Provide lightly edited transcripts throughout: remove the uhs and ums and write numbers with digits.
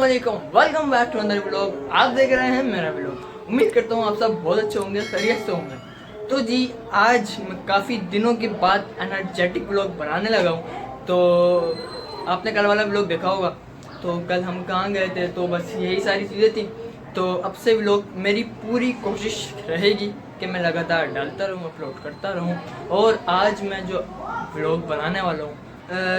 अस्सलाम वालेकुम, welcome back to another vlog. आप देख रहे हैं मेरा व्लॉग। उम्मीद करता हूँ आप सब बहुत अच्छे होंगे, खैरियत से होंगे। तो जी आज मैं काफ़ी दिनों के बाद एनर्जेटिक व्लॉग बनाने लगा हूँ। तो आपने कल वाला व्लॉग देखा होगा। तो कल हम कहाँ गए थे, तो बस यही सारी चीज़ें थी। तो अब से व्लॉग मेरी पूरी कोशिश रहेगी कि मैं लगातार डालता रहूँ, अपलोड करता रहूँ। और आज मैं जो व्लॉग बनाने वाला हूँ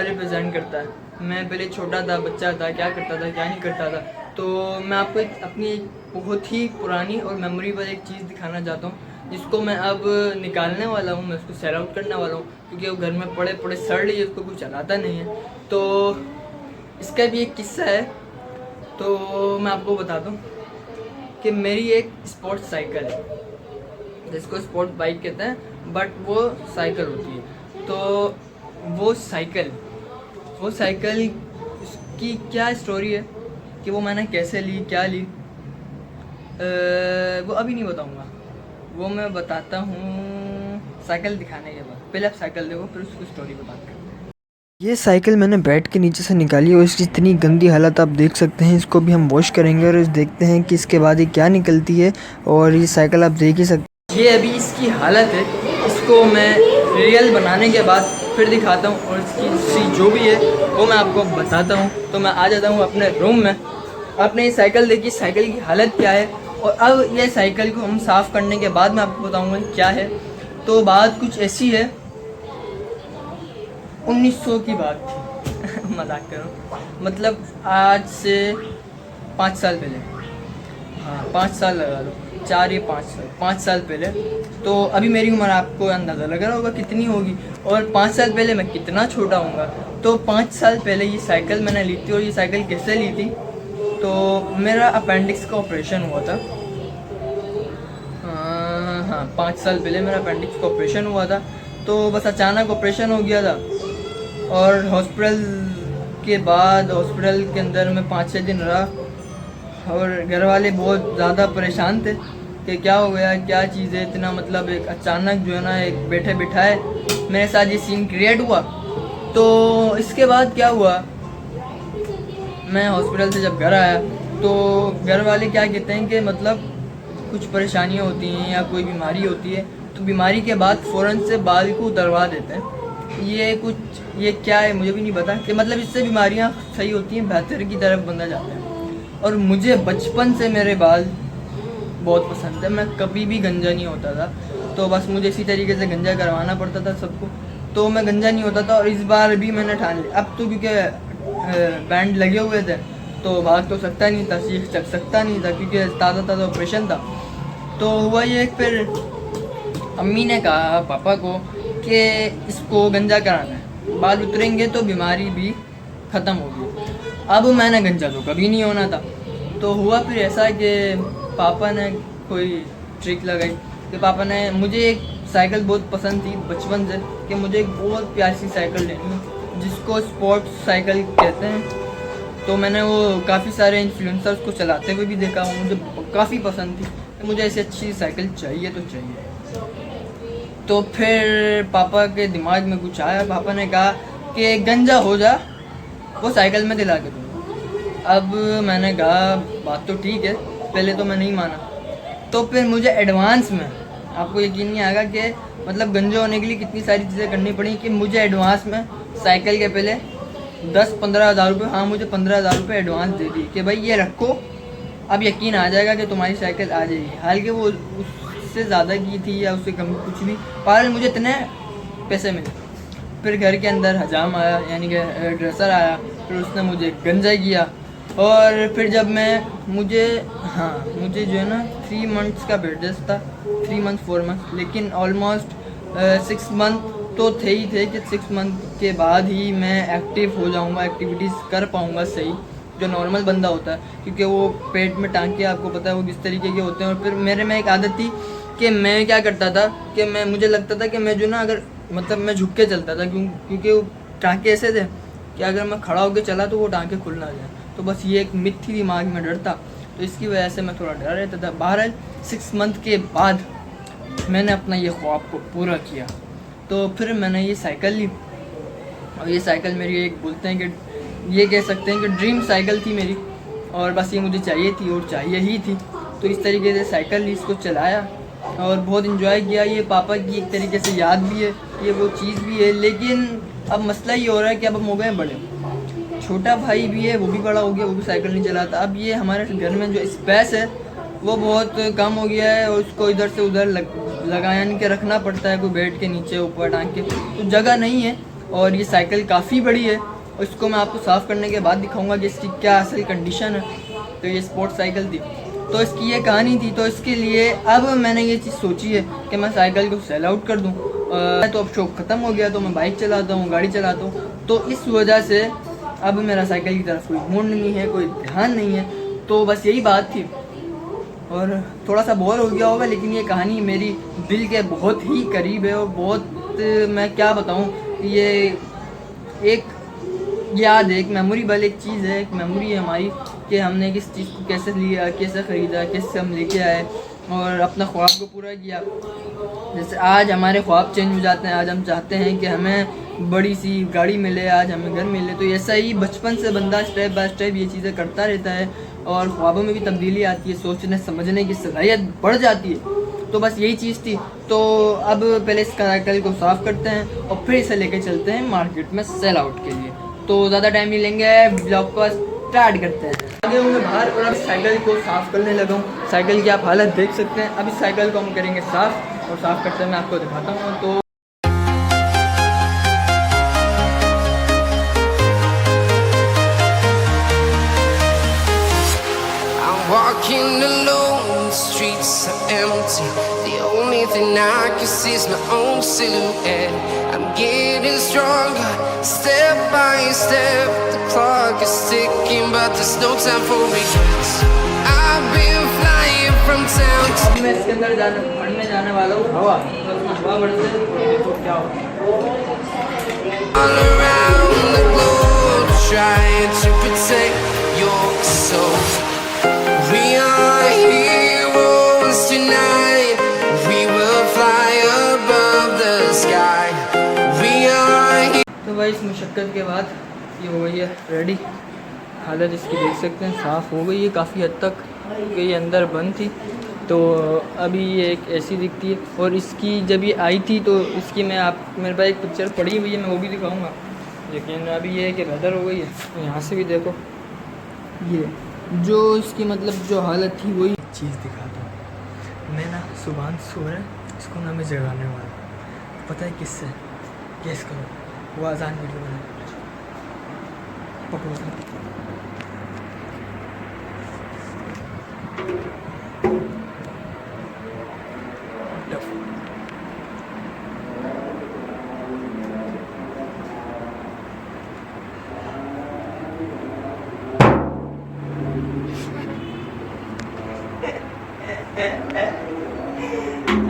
रिप्रेजेंट करता है। मैं पहले छोटा था, बच्चा था, क्या करता था क्या नहीं करता था। तो मैं आपको अपनी एक बहुत ही पुरानी और मेमोरेबल एक चीज़ दिखाना चाहता हूँ, जिसको मैं अब निकालने वाला हूँ। मैं उसको सेल आउट करने वाला हूँ, क्योंकि वो घर में पड़े पड़े सड़ रही है, उसको कुछ चलाता नहीं है। तो इसका भी एक किस्सा है। तो मैं आपको बता दूँ कि मेरी एक स्पोर्ट्स साइकिल है, जिसको स्पोर्ट्स बाइक कहते हैं, बट वो साइकिल होती है। तो वो साइकिल की क्या स्टोरी है कि वो मैंने कैसे ली, क्या ली, वो अभी नहीं बताऊंगा। वो मैं बताता हूँ साइकिल दिखाने के बाद। पहले आप साइकिल देखो, फिर उसकी स्टोरी पे बात करते हैं। ये साइकिल मैंने बेड के नीचे से निकाली है और इसकी इतनी गंदी हालत आप देख सकते हैं। इसको भी हम वॉश करेंगे और देखते हैं कि इसके बाद ये क्या निकलती है। और ये साइकिल आप देख ही सकते ये अभी इसकी हालत है। इसको मैं रियल बनाने के बाद फिर दिखाता हूँ, और इसकी जो भी है वो मैं आपको बताता हूँ। तो मैं आ जाता हूँ अपने रूम में। आपने ये साइकिल देखी, साइकिल की हालत क्या है। और अब ये साइकिल को हम साफ़ करने के बाद मैं आपको बताऊँगा क्या है। तो बात कुछ ऐसी है, 1900 की बात थी मजाक करो, मतलब आज से 5 साल पहले। हाँ 5 साल लगा लो, 4 या 5 साल पहले। तो अभी मेरी उम्र आपको अंदाज़ा लग रहा होगा कितनी होगी, और 5 साल पहले मैं कितना छोटा हूँगा। तो 5 साल पहले ये साइकिल मैंने ली थी। और ये साइकिल कैसे ली थी, तो मेरा अपेंडिक्स का ऑपरेशन हुआ था। हाँ 5 साल पहले मेरा अपेंडिक्स का ऑपरेशन हुआ था। तो बस अचानक ऑपरेशन हो गया था, और हॉस्पिटल के बाद हॉस्पिटल के अंदर मैं 5-6 दिन रहा। और घर वाले बहुत ज़्यादा परेशान थे कि क्या हो गया, क्या चीज़ है इतना, मतलब एक अचानक जो है ना, एक बैठे बिठाए मेरे साथ ये सीन क्रिएट हुआ। तो इसके बाद क्या हुआ, मैं हॉस्पिटल से जब घर आया तो घर वाले क्या कहते हैं कि मतलब कुछ परेशानियाँ होती हैं या कोई बीमारी होती है, तो बीमारी के बाद फ़ौरन से बाल को उतरवा देते हैं। ये क्या है मुझे भी नहीं पता, कि मतलब इससे बीमारियाँ सही होती हैं, बेहतर की तरफ बंदा जाता है। और मुझे बचपन से मेरे बाल बहुत पसंद है। मैं कभी भी गंजा नहीं होता था, तो बस मुझे इसी तरीके से गंजा करवाना पड़ता था सबको। तो मैं गंजा नहीं होता था, और इस बार भी मैंने ठान लिया। अब तो क्योंकि बैंड लगे हुए थे तो भाग तो सकता नहीं था, सीख चक सकता नहीं था, क्योंकि ताज़ा ऑपरेशन था। तो हुआ ये, फिर अम्मी ने कहा पापा को कि इसको गंजा कराना है, बाल उतरेंगे तो बीमारी भी ख़त्म होगी। अब मैंने गंजा तो कभी नहीं होना था। तो हुआ फिर ऐसा कि पापा ने कोई ट्रिक लगाई कि पापा ने, मुझे एक साइकिल बहुत पसंद थी बचपन से, कि मुझे एक बहुत प्यारी सी साइकिल लेनी है, जिसको स्पोर्ट्स साइकिल कहते हैं। तो मैंने वो काफ़ी सारे इन्फ्लुएंसर्स को चलाते हुए भी देखा, मुझे काफ़ी पसंद थी कि मुझे ऐसी अच्छी साइकिल चाहिए तो चाहिए। तो फिर पापा के दिमाग में कुछ आया, पापा ने कहा कि गंजा हो जा, वो साइकिल में दिला के दूँगा। अब मैंने कहा बात तो ठीक है, पहले तो मैं नहीं माना। तो फिर मुझे एडवांस में, आपको यकीन नहीं आएगा कि मतलब गंजा होने के लिए कितनी सारी चीज़ें करनी पड़ी, कि मुझे एडवांस में साइकिल के पहले 10-15 हज़ार रुपये, हाँ मुझे 15 हज़ार रुपये एडवांस दे दिए कि भाई ये रखो, अब यकीन आ जाएगा कि तुम्हारी साइकिल आ जाएगी। हालांकि वो उससे ज़्यादा की थी या उससे कम, कुछ भी, पर मुझे इतने पैसे मिले। फिर घर के अंदर हजाम आया, यानी कि ड्रेसर आया, फिर उसने मुझे गंजा किया। और फिर जब मुझे जो है ना 3 मंथ्स का बेड रेस्ट था, 3 मंथ 4 मंथ, लेकिन ऑलमोस्ट 6 मंथ तो थे ही थे कि 6 मंथ के बाद ही मैं एक्टिव हो जाऊंगा, एक्टिविटीज़ कर पाऊंगा सही, जो नॉर्मल बंदा होता है। क्योंकि वो पेट में टांके, आपको पता है वो किस तरीके के होते हैं। और फिर मेरे में एक आदत थी कि मैं क्या करता था कि मुझे लगता था कि मैं जो ना, अगर मतलब मैं झुक के चलता था, क्योंकि वो टाँके ऐसे थे कि अगर मैं खड़ा होकर चला तो वो टाँके खुल ना जाए। तो बस ये एक मिथ थी दिमाग में, डर था, तो इसकी वजह से मैं थोड़ा डरा रहता था। बहरहाल 6 मंथ के बाद मैंने अपना ये ख्वाब को पूरा किया। तो फिर मैंने ये साइकिल ली, और ये साइकिल मेरी एक, बोलते हैं कि ये कह सकते हैं कि ड्रीम साइकिल थी मेरी। और बस ये मुझे चाहिए थी और चाहिए ही थी। तो इस तरीके से साइकिल ली, इसको चलाया और बहुत इन्जॉय किया। ये पापा की एक तरीके से याद भी है, ये वो चीज़ भी है। लेकिन अब मसला ये हो रहा है कि अब हम हो गए बड़े, छोटा भाई भी है, वो भी बड़ा हो गया, वो भी साइकिल नहीं चलाता। अब ये हमारे घर में जो स्पेस है वो बहुत कम हो गया है और उसको इधर से उधर लगाने के रखना पड़ता है, कोई बेड के नीचे ऊपर टांग के, तो जगह नहीं है। और ये साइकिल काफ़ी बड़ी है और इसको मैं आपको साफ़ करने के बाद दिखाऊंगा कि इसकी क्या असल कंडीशन है। तो ये स्पोर्ट्स साइकिल थी, तो इसकी ये कहानी थी। तो इसके लिए अब मैंने ये चीज़ सोची है कि मैं साइकिल को सेल आउट कर दूँ। तो अब शौक ख़त्म हो गया, तो मैं बाइक चलाता हूँ, गाड़ी चलाता हूँ। तो इस वजह से अब मेरा साइकिल की तरफ कोई मूड नहीं है, कोई ध्यान नहीं है। तो बस यही बात थी और थोड़ा सा बोर हो गया होगा, लेकिन ये कहानी मेरी दिल के बहुत ही करीब है और बहुत, मैं क्या बताऊँ, ये एक याद है, एक मेमोरेबल एक चीज़ है, एक मेमोरी है हमारी कि हमने किस चीज़ को कैसे लिया, कैसे ख़रीदा, कैसे हम लेके आए और अपना ख्वाब को पूरा किया। जैसे आज हमारे ख्वाब चेंज हो जाते हैं, आज हम चाहते हैं कि हमें बड़ी सी गाड़ी मिले, आज हमें घर मिले। तो ऐसा ही बचपन से बंदा स्टेप बाय स्टेप ये चीज़ें करता रहता है और ख्वाबों में भी तब्दीली आती है, सोचने समझने की सलाहियत बढ़ जाती है। तो बस यही चीज़ थी। तो अब पहले इस साइकिल को साफ़ करते हैं और फिर इसे लेके चलते हैं मार्केट में सेल आउट के लिए। तो ज़्यादा टाइम नहीं लेंगे, ब्लॉग को स्टार्ट करते हैं। आगे हूँ मैं बाहर और अब साइकिल को साफ़ करने लगा हूँ। साइकिल की आप हालत देख सकते हैं। अब इस साइकिल को हम करेंगे साफ़ और साफ़ करते हैं मैं आपको दिखाता हूँ। तो walking alone, the streets are empty. The only thing I can see is my own silhouette. I'm getting stronger, step by step. The clock is ticking, but there's no time for regrets. I've been flying from town to अब मैं इसके अंदर पढ़ने जाने वाला हूँ हवा। तो अपना हवा बढ़ते हैं तो क्या होगा। all around the globe, trying to protect your soul. We are heroes tonight. We will fly above the sky. We are. तो भाई इस मुशक्क़त के बाद ये हो गई है रेडी। हालत इसकी देख सकते हैं, साफ़ हो गई है काफ़ी हद तक, क्योंकि ये अंदर बंद थी। तो अभी ये एक ऐसी दिखती है और इसकी जब ये आई थी तो इसकी मैं आप मेरे पास एक पिक्चर पड़ी हुई है, मैं वो भी दिखाऊंगा। लेकिन अभी ये है कि बेहतर हो गई है। तो यहाँ से भी देखो, ये जो इसकी मतलब जो हालत थी वही चीज़ दिखाता हूँ। मैं ना सुबह सो रहा है, इसको ना मैं जगाने वाला, पता है किससे? गेस करो, वो आज़ान वीडियो बना पकड़ो।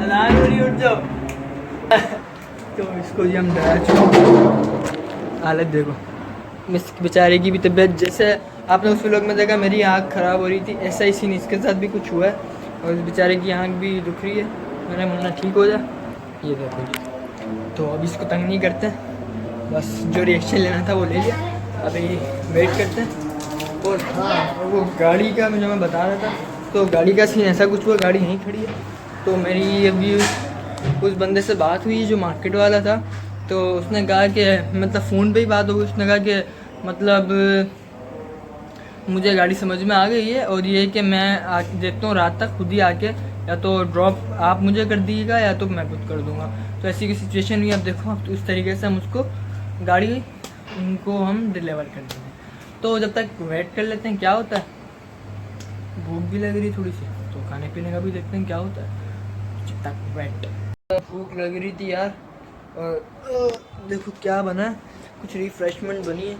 अलार्म नहीं, उठ जाओ। तो इसको जी हम डरा चुके। हालत देखो इस बेचारे की भी तबीयत, जैसे आपने उस व्लॉग में देखा मेरी आँख ख़राब हो रही थी, ऐसा ही सीन इसके साथ भी कुछ हुआ है और इस बेचारे की आँख भी दुख रही है। मैंने मुन्ना ठीक हो जा, ये देखो जी। तो अब इसको तंग नहीं करते, बस जो रिएक्शन लेना था वो ले लिया, अभी वेट करते हैं। और हाँ, वो गाड़ी का जो मैं बता रहा था, तो गाड़ी का सीन ऐसा कुछ हुआ, गाड़ी यहीं खड़ी है। तो मेरी अभी उस बंदे से बात हुई जो मार्केट वाला था, तो उसने कहा कि मतलब फ़ोन पे ही बात हो गई। उसने कहा कि मतलब मुझे गाड़ी समझ में आ गई है और ये कि मैं देखता हूँ रात तक खुद ही आके, या तो ड्रॉप आप मुझे कर दीजिएगा या तो मैं खुद कर दूँगा। तो ऐसी की सिचुएशन हुई। अब देखो, अब तो इस तरीके से हम उसको गाड़ी उनको हम डिलीवर कर देंगे। तो जब तक वेट कर लेते हैं क्या होता है। भूख भी लग रही थोड़ी सी, तो खाने पीने का भी देखते हैं क्या होता है। जब तक वेट, भूख लग रही थी यार, और देखो क्या बना है, कुछ रिफ्रेशमेंट बनी है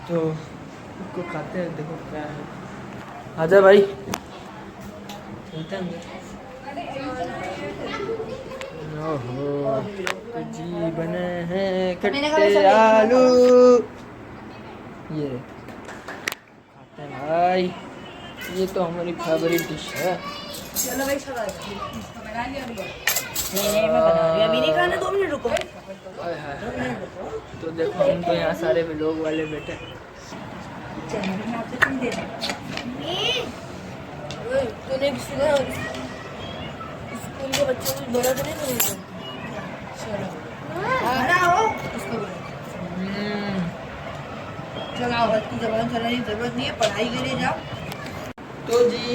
तो उसको खाते हैं। देखो क्या है, आजा भाई चलते हैं अंदर। ओहो तो जी बने हैं खट्टे आलू, ये खाते हैं भाई, ये तो हमारी फेवरेट डिश है। चलो भाई नहीं मैं बना रही हूं, अभी नहीं खाना, 2 मिनट रुको। तो देखो हम तो यहाँ सारे लोग वाले बैठे। चलो मैं आपसे दे दें। देख स्कूल के बच्चों को बड़ा तो नहीं करेंगे। चलो खड़ा हो उसको बोलो। चलाओ हल्की जबान चलाने की जरूरत नहीं है, पढ़ाई के लिए जाओ। तो जी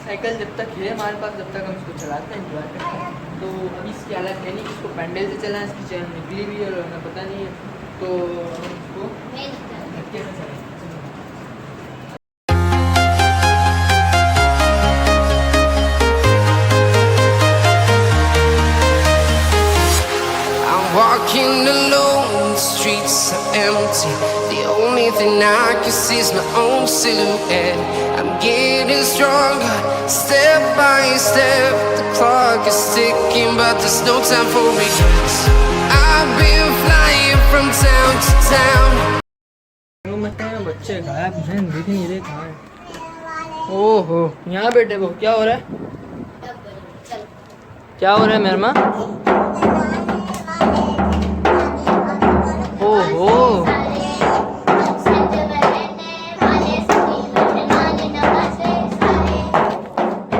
साइकिल जब तक है हमारे पास, जब तक हम इसको चलाते हैं, एंजॉय करते हैं। तो अभी इसकी हालत है नहीं, इसको पैंडल से चलाएं, इसकी चैन निकली हुई है और हमें पता नहीं है, तो हम इसको धक्के से चलाएं। I'm walking alone, the streets are empty. The only thing I can see is my own silhouette. I'm getting stronger, step by step. The clock is ticking, but there's no time for regrets. I've been flying from town to town. बच्चे गायब हैं, दिख नहीं रहे कहाँ हैं। ओहो यहाँ बैठे वो, क्या हो रहा है, क्या हो रहा है मेहरमा? ओहो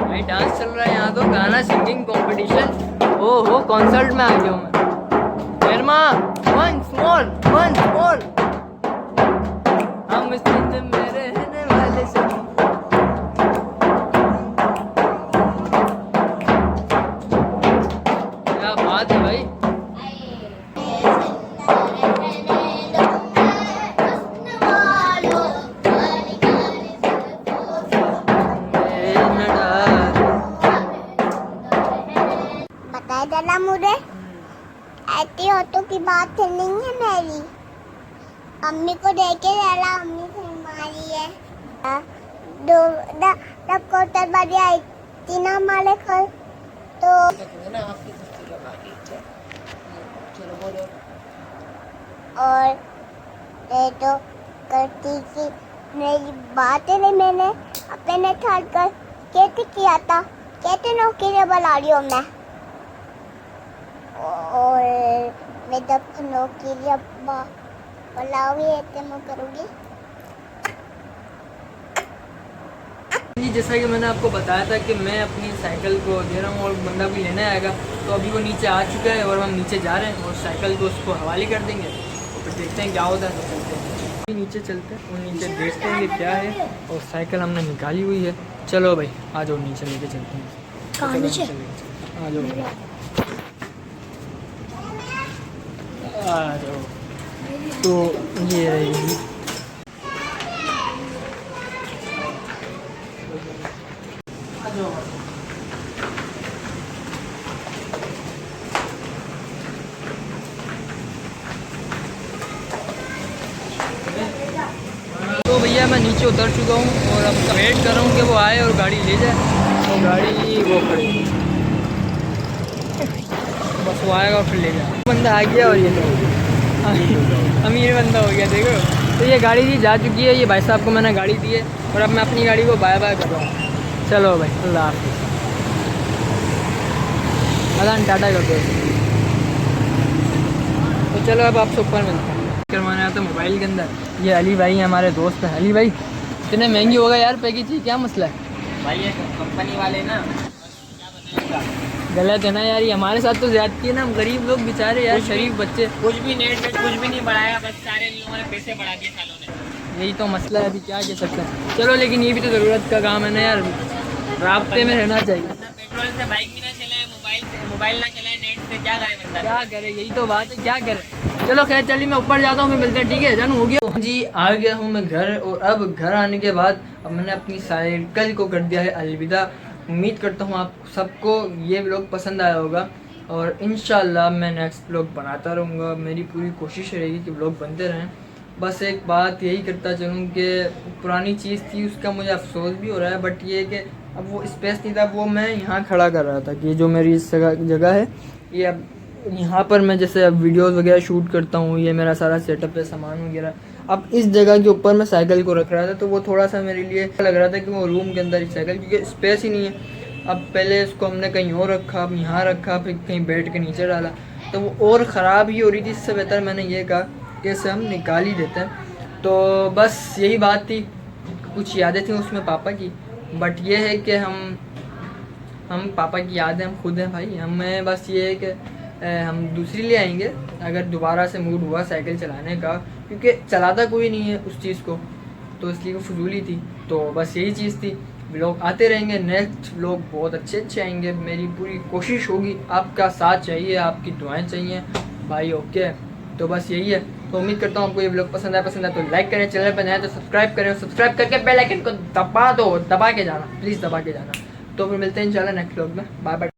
भाई डांस चल रहा है यहाँ तो, गाना सिंगिंग कंपटीशन। ओहो कॉन्सर्ट में आ गया हूँ मैं। मेहरमा once more हम सिंध में रहने वाले सभी। क्या बात है भाई। बताए दादा मुझे ऐसी ऑटो की बात नहीं है मेरी। अम्मी को देखे दादा, अम्मी से मारी है। जब कोटर बाजी आई थी ना हमारे घर, तो और ये तो करती थी मेरी बात है, मैंने अपने ठाड़ कर कैसे किया था, कैसे नौकरी बुला रही हूँ मैं। और मैं जब नौकरी बुलाऊंगी ऐसे मैं करूँगी। जी जैसा कि मैंने आपको बताया था कि मैं अपनी साइकिल को दे रहा हूँ और बंदा भी लेने आएगा, तो अभी वो नीचे आ चुका है और हम नीचे जा रहे हैं और साइकिल को उसको हवाले कर देंगे, तो फिर देखते हैं क्या होता है। तो चलते हैं नीचे, चलते हैं और नीचे देखते हैं कि क्या है। और साइकिल हमने निकाली हुई है। चलो भाई आ जाओ नीचे लेके चलते हैं। कहाँ नीचे? आ जाओ आ जाओ। तो ये रहेगी तो भैया मैं नीचे उतर चुका हूँ और अब वेट कर रहा हूँ कि वो आए और गाड़ी ले जाए। तो गाड़ी वो खड़ी, बस वो आएगा और फिर ले जाए। बंदा आ गया और ये तो अमीर बंदा हो गया देखो। तो ये गाड़ी जी जा चुकी है, ये भाई साहब को मैंने गाड़ी दी है और अब मैं अपनी गाड़ी को बाय बाय कर रहा हूँ। चलो भाई अल्लाह हाफ़िज़, अल्लाह टाटा कर दो। तो चलो अब आपसे ऊपर मिलते हैं। करवाने आता मोबाइल के अंदर। ये अली भाई हमारे दोस्त हैं। अली भाई इतने महंगी होगा यार पैकेज, क्या मसला है भाई? ये कंपनी वाले ना गलत है ना यार, ये हमारे साथ तो ज्यादती है ना, हम गरीब लोग बेचारे यार, शरीफ बच्चे। कुछ भी नेट पे कुछ भी नहीं बढ़ाया, बस सारे लोगों ने पैसे बढ़ा दिए सालों ने। यही तो मसला है, अभी क्या कह सकते हैं। चलो लेकिन ये भी तो ज़रूरत का काम है ना यार, रास्ते में रहना चाहिए। पेट्रोल से बाइक भी ना चलाए, मोबाइल ना चलाए, नेट से क्या करे बंदा? क्या करे, यही तो बात है, क्या करे। चलो खैर चलिए मैं ऊपर जाता हूँ, फिर मिलते हैं, ठीक है जानू? हो गया जी, आ गया हूँ मैं घर। और अब घर आने के बाद अब मैंने अपनी साइकिल को कर दिया है अलविदा। उम्मीद करता हूँ आप सबको ये व्लॉग पसंद आया होगा और इंशाल्लाह मैं नेक्स्ट व्लॉग बनाता रहूँगा। मेरी पूरी कोशिश रहेगी कि व्लॉग बनते रहें। बस एक बात यही करता चलूँ कि पुरानी चीज़ थी उसका मुझे अफसोस भी हो रहा है, बट ये कि अब वो स्पेस नहीं था, वो मैं यहाँ खड़ा कर रहा था कि ये जो मेरी इस जगह है, ये अब यहाँ पर मैं जैसे अब वीडियोस वगैरह शूट करता हूँ, ये मेरा सारा सेटअप है, सामान वगैरह। अब इस जगह के ऊपर मैं साइकिल को रख रहा था, तो वो थोड़ा सा मेरे लिए लग रहा था कि वो रूम के अंदर ही साइकिल, क्योंकि स्पेस ही नहीं है। अब पहले इसको हमने कहीं और रखा, अब यहाँ रखा, फिर कहीं बैठ के नीचे डाला, तो वो और ख़राब ही हो रही थी। इससे बेहतर मैंने ये कहा कि इसे हम निकाल ही देते हैं। तो बस यही बात थी, कुछ यादें थी उसमें पापा की, बट ये है कि हम हम पापा की याद है, हम खुद हैं भाई। हमें बस ये है कि हम दूसरी ले आएंगे अगर दोबारा से मूड हुआ साइकिल चलाने का, क्योंकि चलाता कोई नहीं है उस चीज़ को, तो इसलिए वो फजूली थी। तो बस यही चीज़ थी। व्लॉग आते रहेंगे, नेक्स्ट व्लॉग बहुत अच्छे आएंगे। मेरी पूरी कोशिश होगी, आपका साथ चाहिए, आपकी दुआएं चाहिए भाई। ओके, तो बस यही है। तो उम्मीद करता हूँ आपको ये व्लॉग पसंद आए तो लाइक करें, चैनल पर नए हैं तो सब्सक्राइब करें, सब्सक्राइब करके बेल आइकन को दबा दो, दबा के जाना, प्लीज़ दबा के जाना। तो फिर मिलते हैं इंशाल्लाह नेक्स्ट व्लॉग में। Bye bye.